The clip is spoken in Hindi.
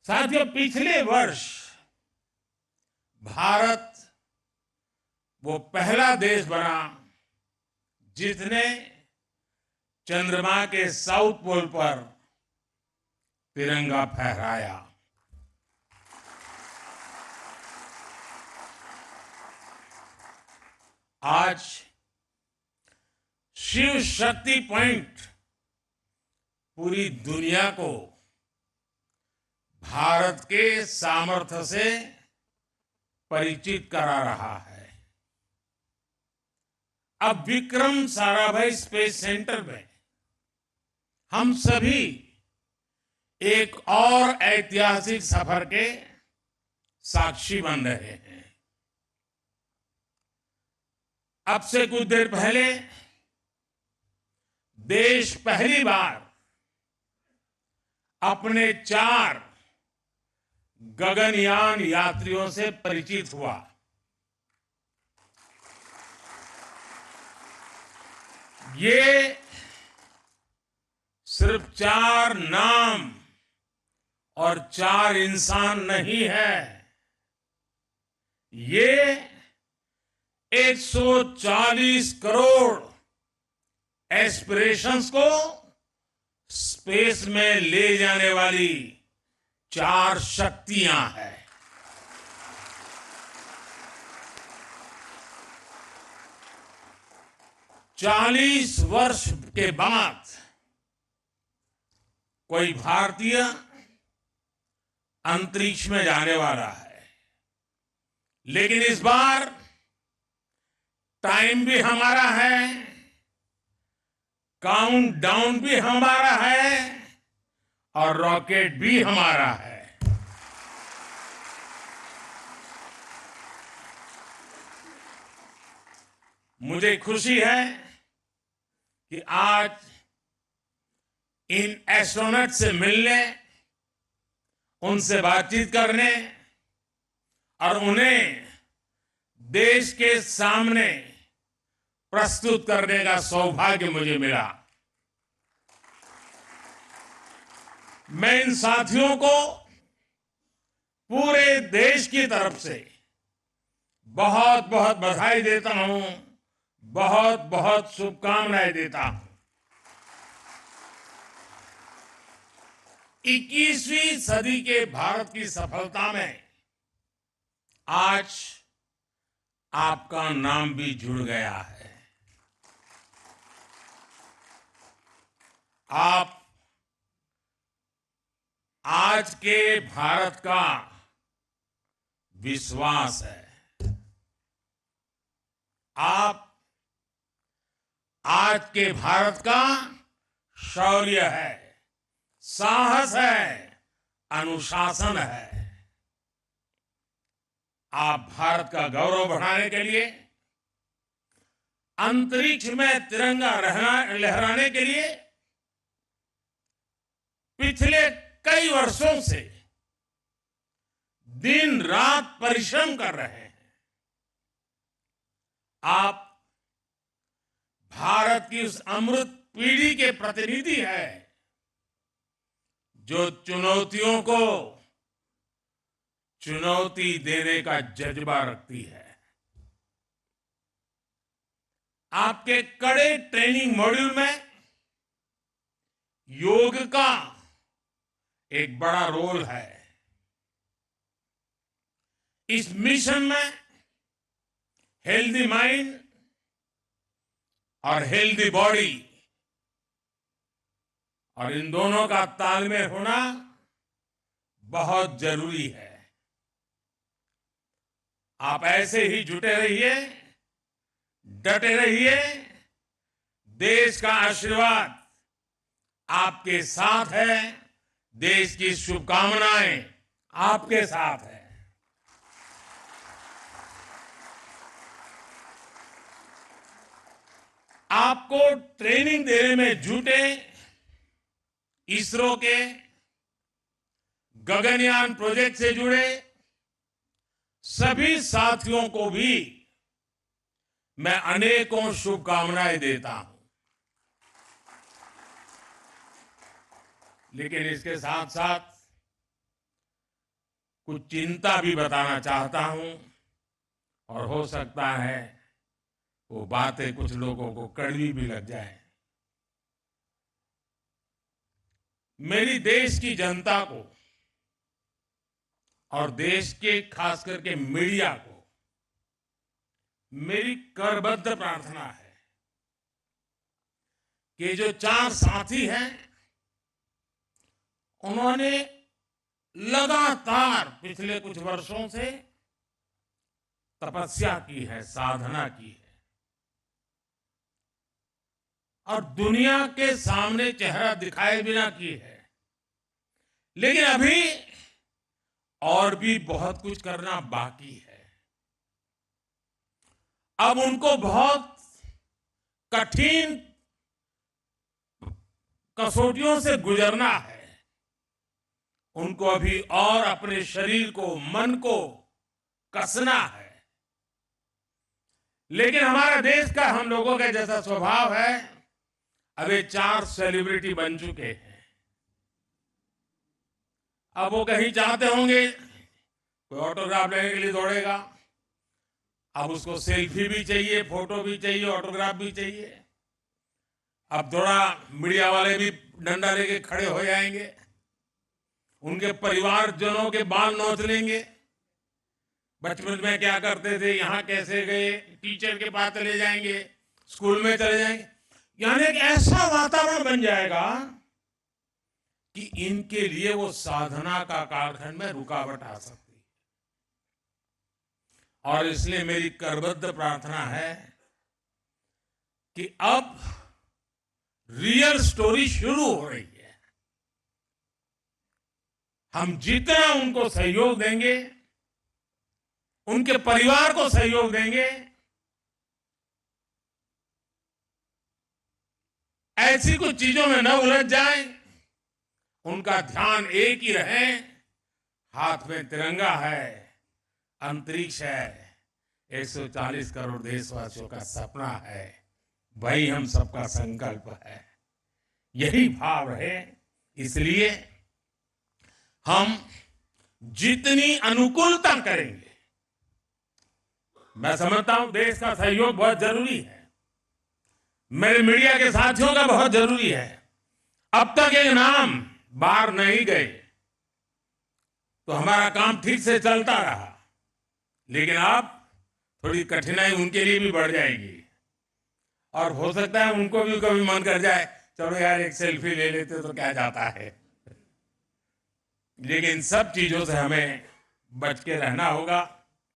साथियों, पिछले वर्ष भारत वो पहला देश बना जिसने चंद्रमा के साउथ पोल पर तिरंगा फहराया। आज शिव शक्ति पॉइंट पूरी दुनिया को भारत के सामर्थ्य से परिचित करा रहा है। अब विक्रम साराभाई स्पेस सेंटर में हम सभी एक और ऐतिहासिक सफर के साक्षी बन रहे हैं। अब से कुछ देर पहले देश पहली बार अपने 4 गगनयान यात्रियों से परिचित हुआ। ये सिर्फ 4 नाम और 4 इंसान नहीं है, ये 140 करोड़ एस्पिरेशंस को स्पेस में ले जाने वाली 4 शक्तियां हैं। चालीस वर्ष के बाद कोई भारतीय अंतरिक्ष में जाने वाला है, लेकिन इस बार टाइम भी हमारा है, काउंटडाउन भी हमारा है और रॉकेट भी हमारा है। मुझे खुशी है कि आज इन एस्ट्रोनॉट से मिलने, उनसे बातचीत करने और उन्हें देश के सामने प्रस्तुत करने का सौभाग्य मुझे मिला। मैं इन साथियों को पूरे देश की तरफ से बहुत बहुत बधाई देता हूं, बहुत बहुत शुभकामनाएं देता हूं। 21वीं सदी के भारत की सफलता में आज आपका नाम भी जुड़ गया है। आप आज के भारत का विश्वास है, आप आज के भारत का शौर्य है, साहस है, अनुशासन है। आप भारत का गौरव बढ़ाने के लिए, अंतरिक्ष में तिरंगा लहराने के लिए पिछले कई वर्षों से दिन रात परिश्रम कर रहे हैं। आप भारत की उस अमृत पीढ़ी के प्रतिनिधि हैं जो चुनौतियों को चुनौती देने का जज्बा रखती है। आपके कड़े ट्रेनिंग मॉड्यूल में योग का एक बड़ा रोल है। इस मिशन में हेल्दी माइंड और हेल्दी बॉडी और इन दोनों का तालमेल होना बहुत जरूरी है। आप ऐसे ही जुटे रहिए, डटे रहिए। देश का आशीर्वाद आपके साथ है, देश की शुभकामनाएं आपके साथ है। आपको ट्रेनिंग देने में जुटे इसरो के गगनयान प्रोजेक्ट से जुड़े सभी साथियों को भी मैं अनेकों शुभकामनाएं देता हूं। लेकिन इसके साथ साथ कुछ चिंता भी बताना चाहता हूं, और हो सकता है वो बातें कुछ लोगों को कड़वी भी लग जाए। मेरी देश की जनता को और देश के खास करके मीडिया को मेरी करबद्ध प्रार्थना है कि जो 4 साथी हैं, उन्होंने लगातार पिछले कुछ वर्षों से तपस्या की है, साधना की है, और दुनिया के सामने चेहरा दिखाए बिना की है। लेकिन अभी और भी बहुत कुछ करना बाकी है। अब उनको बहुत कठिन कसौटियों से गुजरना है। उनको अभी और अपने शरीर को, मन को कसना है। लेकिन हमारा देश का, हम लोगों का जैसा स्वभाव है, अब ये 4 सेलिब्रिटी बन चुके हैं। अब वो कहीं चाहते होंगे, कोई ऑटोग्राफ लेने के लिए दौड़ेगा, अब उसको सेल्फी भी चाहिए, फोटो भी चाहिए, ऑटोग्राफ भी चाहिए। अब थोड़ा मीडिया वाले भी डंडा लेके खड़े हो जाएंगे, उनके परिवारजनों के बाल नोच लेंगे। बचपन में क्या करते थे, यहां कैसे गए, टीचर के पास चले जाएंगे, स्कूल में चले जाएंगे। यानी एक ऐसा वातावरण बन जाएगा कि इनके लिए वो साधना का कालखंड में रुकावट आ सकती है। और इसलिए मेरी करबद्ध प्रार्थना है कि अब रियल स्टोरी शुरू हो रही है। हम जितना उनको सहयोग देंगे, उनके परिवार को सहयोग देंगे, ऐसी कुछ चीजों में न उलझ जाए, उनका ध्यान एक ही रहे, हाथ में तिरंगा है, अंतरिक्ष है, 140 करोड़ देशवासियों का सपना है, वही हम सबका संकल्प है। यही भाव रहे। इसलिए हम जितनी अनुकूलता करेंगे, मैं समझता हूं देश का सहयोग बहुत जरूरी है, मेरे मीडिया के साथियों का बहुत जरूरी है। अब तक एक नाम बाहर नहीं गए तो हमारा काम ठीक से चलता रहा, लेकिन अब थोड़ी कठिनाई उनके लिए भी बढ़ जाएगी, और हो सकता है उनको भी कभी मन कर जाए, चलो यार एक सेल्फी ले लेते तो क्या जाता है। लेकिन सब चीजों से हमें बच के रहना होगा।